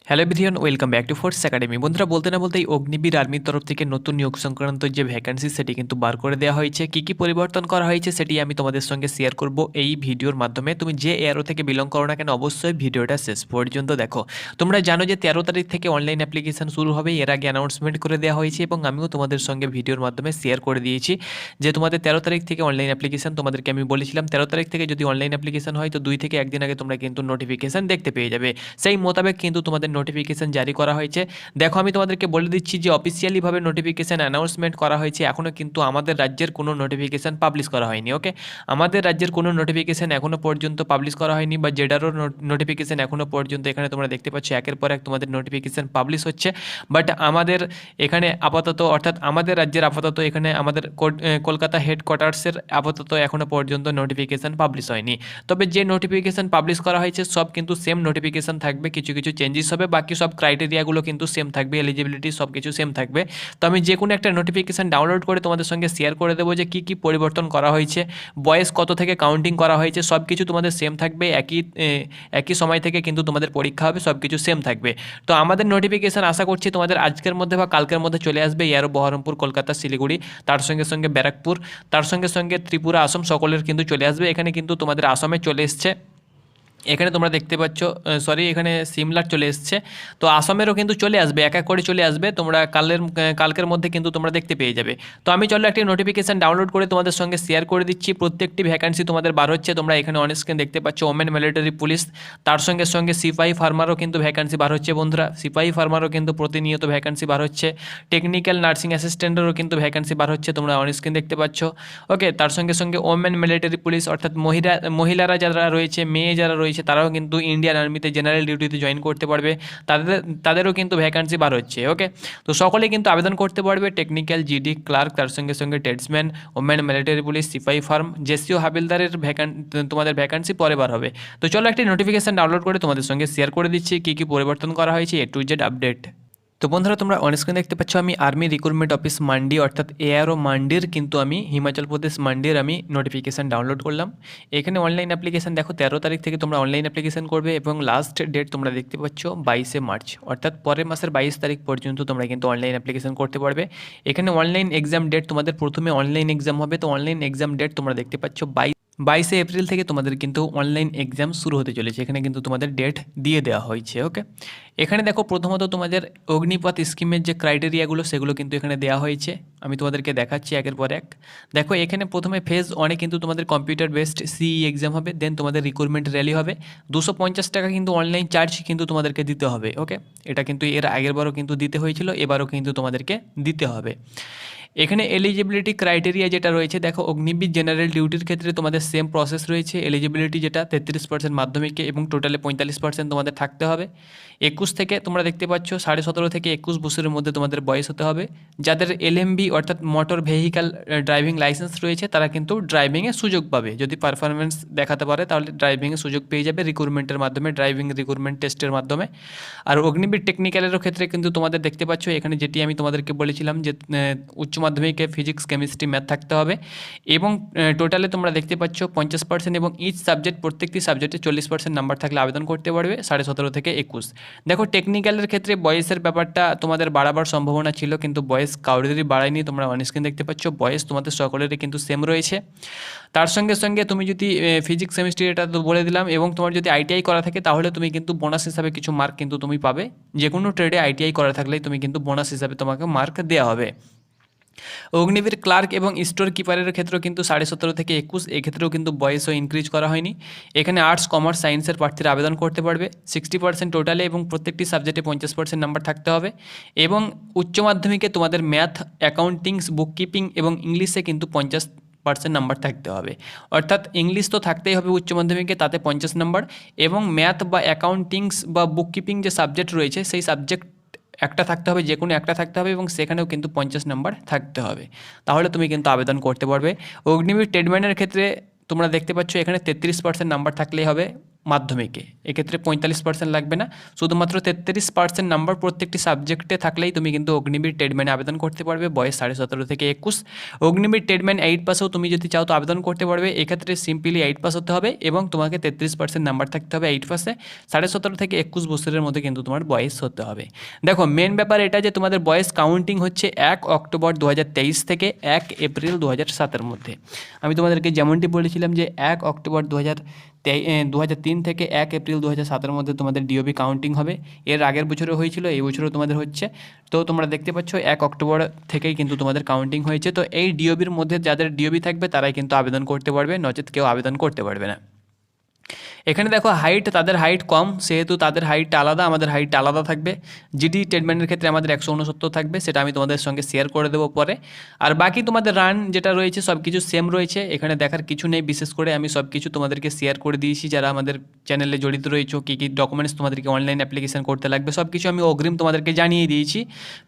Hello everyone, welcome back to force academy. বন্ধুরা, বলতে না বলতেই অগ্নিবীর আর্মির তরফ থেকে নতুন নিয়োগ সংক্রান্ত যে ভ্যাকেন্সি সেটি কিন্তু বার করে দেওয়া হয়েছে। কী পরিবর্তন করা হয়েছে সেটি আমি তোমাদের সঙ্গে শেয়ার করব এই ভিডিওর মাধ্যমে। তুমি যে এয়ারো থেকে বিলং করো না কেন, অবশ্যই ভিডিওটা শেষ পর্যন্ত দেখো। তোমরা জানো যে 13 তারিখ থেকে অনলাইন অ্যাপ্লিকেশন শুরু হবে, এর আগে অ্যানাউন্সমেন্ট করে দেওয়া হয়েছে এবং আমিও তোমাদের সঙ্গে ভিডিওর মাধ্যমে শেয়ার করে দিয়েছি যে তোমাদের 13 তারিখ থেকে অনলাইন অ্যাপ্লিকেশন। তোমাদেরকে আমি বলেছিলাম 13 তারিখ থেকে যদি অনলাইন অ্যাপ্লিকেশন হয় তো 2 থেকে 1 দিন আগে তোমরা কিন্তু নোটিফিকেশান দেখতে পেয়ে যাবে। সেই মোতাবেক কিন্তু তোমাদের নোটিফিকেশান জারি করা হয়েছে। দেখো, আমি তোমাদেরকে বলে দিচ্ছি যে অফিসিয়ালিভাবে নোটিফিকেশান অ্যানাউন্সমেন্ট করা হয়েছে, এখনও কিন্তু আমাদের রাজ্যের কোনো নোটিফিকেশান পাবলিশ করা হয়নি। ওকে, আমাদের রাজ্যের কোনো নোটিফিকেশান এখনও পর্যন্ত পাবলিশ করা হয়নি, বা জেডারও নোটিফিকেশান এখনও পর্যন্ত এখানে তোমরা দেখতে পাচ্ছ একের পর এক তোমাদের নোটিফিকেশান পাবলিশ হচ্ছে। বাট আমাদের এখানে আপাতত, অর্থাৎ আমাদের রাজ্যের আপাতত, এখানে আমাদের কলকাতা হেডকোয়ার্টার্সের আপাতত এখনও পর্যন্ত নোটিফিকেশান পাবলিশ হয়নি। তবে যে নোটিফিকেশান পাবলিশ করা হয়েছে সব কিন্তু সেম নোটিফিকেশান থাকবে, কিছু কিছু চেঞ্জেস হবে, বাকি সব ক্রাইটেরিয়াগুলো কিন্তু সেম থাকবে, এলিজিবিলিটি সব কিছু সেম থাকবে। তো আমি যে কোনো একটা নোটিফিকেশান ডাউনলোড করে তোমাদের সঙ্গে শেয়ার করে দেবো যে কী পরিবর্তন করা হয়েছে, বয়স কত থেকে কাউন্টিং করা হয়েছে, সব কিছু তোমাদের সেম থাকবে। একই সময় থেকে কিন্তু তোমাদের পরীক্ষা হবে, সব কিছু সেম থাকবে। তো আমাদের নোটিফিকেশান আশা করছি তোমাদের আজকের মধ্যে বা কালকের মধ্যে চলে আসবে। এয়ারও বহরমপুর, কলকাতা, শিলিগুড়ি, তার সঙ্গে সঙ্গে ব্যারাকপুর, তার সঙ্গে সঙ্গে ত্রিপুরা, আসাম, সকলের কিন্তু চলে আসবে। এখানে কিন্তু তোমাদের আসামে চলে এসছে, এখানে তোমরা দেখতে পাচ্ছ, এখানে সিমলার চলে এসছে। তো আসামেরও কিন্তু চলে আসবে, এক এক করে চলে আসবে। তোমরা কালকের মধ্যে কিন্তু তোমরা দেখতে পেয়ে যাবে। তো আমি চলো একটি নোটিফিকেশান ডাউনলোড করে তোমাদের সঙ্গে শেয়ার করে দিচ্ছি। প্রত্যেকটি ভ্যাকান্সি তোমাদের বার হচ্ছে, তোমরা এখানে অন স্ক্রিন দেখতে পাচ্ছ ওমেন মিলিটারি পুলিশ, তার সঙ্গে সঙ্গে সিপাহি ফার্মারও কিন্তু ভ্যাকান্সি বার হচ্ছে। বন্ধুরা, সিপাহি ফার্মারও কিন্তু প্রতিনিয়ত ভ্যাকান্সি বার হচ্ছে। টেকনিক্যাল নার্সিং অ্যাসিস্ট্যান্টেরও কিন্তু ভ্যাকান্সি বার হচ্ছে, তোমরা অন স্ক্রিন দেখতে পাচ্ছ। ওকে, তার সঙ্গে সঙ্গে ওমেন মিলিটারি পুলিশ, অর্থাৎ মহিলারা যারা রয়েছে, মেয়ে যারা রয়েছে, তারাও কিন্তু ইন্ডিয়ান আর্মিতে জেনারেল ডিউটিতে জয়েন করতে পারবে। তাদেরও কিন্তু ভ্যাকান্সি বার হচ্ছে। ওকে, তো সকলে কিন্তু আবেদন করতে পারবে। টেকনিক্যাল, জিডি, ক্লার্ক, তার সঙ্গে সঙ্গে ট্রেডসম্যান, ওমেন মিলিটারি পুলিশ, সিপাহি ফার্ম, জেসিও হাবিলদারের তোমাদের ভ্যাকান্সি পরে বার হবে। তো চলো একটি নোটিফিকেশান ডাউনলোড করে তোমাদের সঙ্গে শেয়ার করে দিচ্ছি কী পরিবর্তন করা হয়েছে, A to Z আপডেট। তো বন্ধুরা, তোমরা অনস্ক্রিন দেখতে পাচ্ছ আমি আর্মি রিক্রুটমেন্ট অফিস মান্ডি, অর্থাৎ এআরও মান্ডির কিন্তু আমি হিমাচল প্রদেশ মান্ডির আমি নোটিফিকেশান ডাউনলোড করলাম। এখানে অনলাইন অ্যাপ্লিকেশান দেখো 13 তারিখ থেকে তোমরা অনলাইন অ্যাপ্লিকেশান করবে এবং লাস্ট ডেট তোমরা দেখতে পাচ্ছ 22শে মার্চ, অর্থাৎ পরের মাসের 22 তারিখ পর্যন্ত তোমরা কিন্তু অনলাইন অ্যাপ্লিকেশান করতে পারবে। এখানে অনলাইন এক্সাম ডেট তোমাদের প্রথমে অনলাইন এক্সাম হবে। তো অনলাইন এক্সাম ডেট তোমরা দেখতে পাচ্ছ 22শে এপ্রিল থেকে তোমাদের কিন্তু অনলাইন এক্সাম শুরু হতে চলেছে। এখানে কিন্তু তোমাদের ডেট দিয়ে দেওয়া হয়েছে। ওকে, এখানে দেখো প্রথমত তোমাদের অগ্নিপথ স্কিমের যে ক্রাইটেরিয়াগুলো সেগুলো কিন্তু এখানে দেওয়া হয়েছে। আমি তোমাদেরকে দেখাচ্ছি একের পর এক। দেখো, এখানে প্রথমে ফেজ 1-এ কিন্তু তোমাদের কম্পিউটার বেসড সিই এক্সাম হবে, দেন তোমাদের রিক্রুটমেন্ট র্যালি হবে। 250 টাকা কিন্তু অনলাইন চার্জ কিন্তু তোমাদেরকে দিতে হবে। ওকে, এটা কিন্তু এর আগেরবারও কিন্তু দিতে হয়েছিল, এবারও কিন্তু তোমাদেরকে দিতে হবে। এখানে এলিজিবিলিটি ক্রাইটেরিয়া যেটা রয়েছে, দেখো অগ্নিবীর জেনারেল ডিউটির ক্ষেত্রে তোমাদের সেম প্রসেস রয়েছে। এলিজিবিলিটি যেটা 33% মাধ্যমিকে এবং টোটালে 45% তোমাদের থাকতে হবে। 21 থেকে তোমরা দেখতে পাচ্ছ 17.5 থেকে 21 বছরের মধ্যে তোমাদের বয়স হতে হবে। যাদের এলএমবি অর্থাৎ মোটর ভেহিক্যাল ড্রাইভিং লাইসেন্স রয়েছে তারা কিন্তু ড্রাইভিংয়ে সুযোগ পাবে। যদি পারফরমেন্স দেখাতে পারে তাহলে ড্রাইভিংয়ে সুযোগ পেয়ে যাবে রিক্রুটমেন্টের মাধ্যমে, ড্রাইভিং রিক্রুটমেন্ট টেস্টের মাধ্যমে। আর অগ্নিবীর টেকনিক্যালেরও ক্ষেত্রে কিন্তু তোমাদের দেখতে পাচ্ছ এখানে যেটি আমি তোমাদেরকে বলেছিলাম যে উচ্চ মাধ্যমিকে ফিজিক্স, কেমিস্ট্রি, ম্যাথ থাকতে হবে এবং টোটালে তোমরা দেখতে পাচ্ছ 50% এবং ইচ সাবজেক্ট, প্রত্যেকটি সাবজেক্টে 40% নাম্বার থাকলে আবেদন করতে পারবে 17.5 থেকে 21। দেখো, টেকনিক্যালের ক্ষেত্রে বয়সের ব্যাপারটা তোমাদের বাড়াবার সম্ভাবনা ছিল, কিন্তু বয়স কাউরেরই বাড়ায়নি। তোমরা অনস্ক্রিন দেখতে পাচ্ছ বয়স তোমাদের সকলেরই কিন্তু সেম রয়েছে। তার সঙ্গে সঙ্গে তুমি যদি ফিজিক্স, কেমিস্ট্রি এটা তো বলে দিলাম, এবং তোমার যদি আইটিআই করা থাকে তাহলে তুমি কিন্তু বোনাস হিসাবে কিছু মার্ক কিন্তু তুমি পাবে। যে কোনো ট্রেডে আইটিআই করা থাকলেই তুমি কিন্তু বোনাস হিসাবে তোমাকে মার্ক দেওয়া হবে। অগ্নিবীর ক্লার্ক এবং স্টোর কিপারের ক্ষেত্রেও কিন্তু 17.5 থেকে 21, এক্ষেত্রেও কিন্তু বয়সও ইনক্রিজ করা হয়নি। এখানে আর্টস, কমার্স, সায়েন্সের প্রার্থীরা আবেদন করতে পারবে। 60% টোটালে এবং প্রত্যেকটি সাবজেক্টে 50% নাম্বার থাকতে হবে। এবং উচ্চ মাধ্যমিকে তোমাদের ম্যাথ, অ্যাকাউন্টিংস, বুককিপিং এবং ইংলিশে কিন্তু 50% নাম্বার থাকতে হবে। অর্থাৎ ইংলিশ তো থাকতেই হবে উচ্চ মাধ্যমিকে, তাতে 50 নাম্বার, এবং ম্যাথ বা অ্যাকাউন্টিংস বা বুককিপিং যে সাবজেক্ট রয়েছে সেই সাবজেক্ট একটা থাকতে হবে, যে কোনো একটা থাকতে হবে, এবং সেখানেও কিন্তু 50 নাম্বার থাকতে হবে। তাহলে তুমি কিন্তু আবেদন করতে পারবে। অগ্নিবীর ট্রেডম্যানের ক্ষেত্রে তোমরা দেখতে পাচ্ছ এখানে 33% নাম্বার থাকলেই হবে। মাধ্যমিকে। এক্ষেত্রে 45% লাগবে না, শুধুমাত্র 33% নাম্বার প্রত্যেকটি সাবজেক্টে থাকলেই তুমি কিন্তু অগ্নিবীর ট্রেডম্যানে আবেদন করতে পারবে। বয়স 17.5 থেকে 21। অগ্নিবীর ট্রেডম্যান 8 পাসেও তুমি যদি চাও তো আবেদন করতে পারবে। এক্ষেত্রে সিম্পলি 8 পাস হতে হবে এবং তোমাকে 33% নাম্বার থাকতে হবে 8 পাসে। 17.5 থেকে 21 বছরের মধ্যে কিন্তু তোমার বয়স হতে হবে। দেখো মেন ব্যাপার এটা যে তোমাদের বয়স কাউন্টিং হচ্ছে 1 অক্টোবর 2023 থেকে 1 এপ্রিল 2007 মধ্যে। আমি তোমাদেরকে যেমনটি বলেছিলাম যে 1 অক্টোবর 2003 থেকে 1 এপ্রিল 2007 মধ্যে তোমাদের ডিওবি কাউন্টিং হবে। এর আগের বছরও হয়েছিল, এই বছরও তোমাদের হচ্ছে। তো তোমরা দেখতে পাচ্ছ 1 অক্টোবর থেকেই কিন্তু তোমাদের কাউন্টিং হয়েছে। তো এই ডিওবির মধ্যে যাদের ডিওবি থাকবে তারাই কিন্তু আবেদন করতে পারবে, নচেত কেউ আবেদন করতে পারবে না। এখানে দেখো হাইট, তাদের হাইট কম সেহেতু তাদের হাইটটা আলাদা, আমাদের হাইটটা আলাদা থাকবে। জিডি ট্রেডম্যানের ক্ষেত্রে আমাদের 169 থাকবে, সেটা আমি তোমাদের সঙ্গে শেয়ার করে দেবো পরে। আর বাকি তোমাদের রান যেটা রয়েছে সব কিছু সেম রয়েছে, এখানে দেখার কিছু নেই। বিশেষ করে আমি সব কিছু তোমাদেরকে শেয়ার করে দিয়েছি যারা আমাদের চ্যানেলে জড়িত রয়েছে। কী কী ডকুমেন্টস তোমাদেরকে অনলাইন অ্যাপ্লিকেশন করতে লাগবে সব কিছু আমি অগ্রিম তোমাদেরকে জানিয়ে দিয়েছি।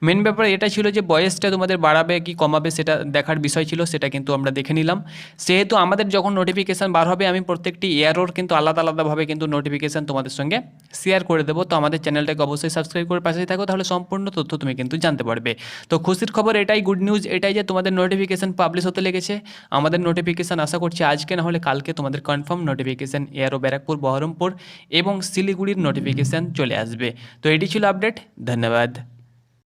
মেন ব্যাপার এটা ছিল যে বয়সটা তোমাদের বাড়াবে কি কমাবে সেটা দেখার বিষয় ছিল, সেটা কিন্তু আমরা দেখে নিলাম। সেহেতু আমাদের যখন নোটিফিকেশান বার হবে আমি প্রত্যেকটি ইয়ারও কিন্তু আলাদাভাবে কিন্তু নোটিফিকেশান তোমাদের সঙ্গে শেয়ার করে দেবো। তো আমাদের চ্যানেলটাকে অবশ্যই সাবস্ক্রাইব করে পাশেই থাকো, তাহলে সম্পূর্ণ তথ্য তুমি কিন্তু জানতে পারবে। তো খুশির খবর এটাই, গুড নিউজ এটাই যে তোমাদের নোটিফিকেশান পাবলিশ হতে লেগেছে। আমাদের নোটিফিকেশান আশা করছি আজকে না হলে কালকে তোমাদের কনফার্ম নোটিফিকেশান এয়ারও ব্যারাকপুর, বহরমপুর এবং শিলিগুড়ির নোটিফিকেশান চলে আসবে। তো এটি ছিল আপডেট, ধন্যবাদ।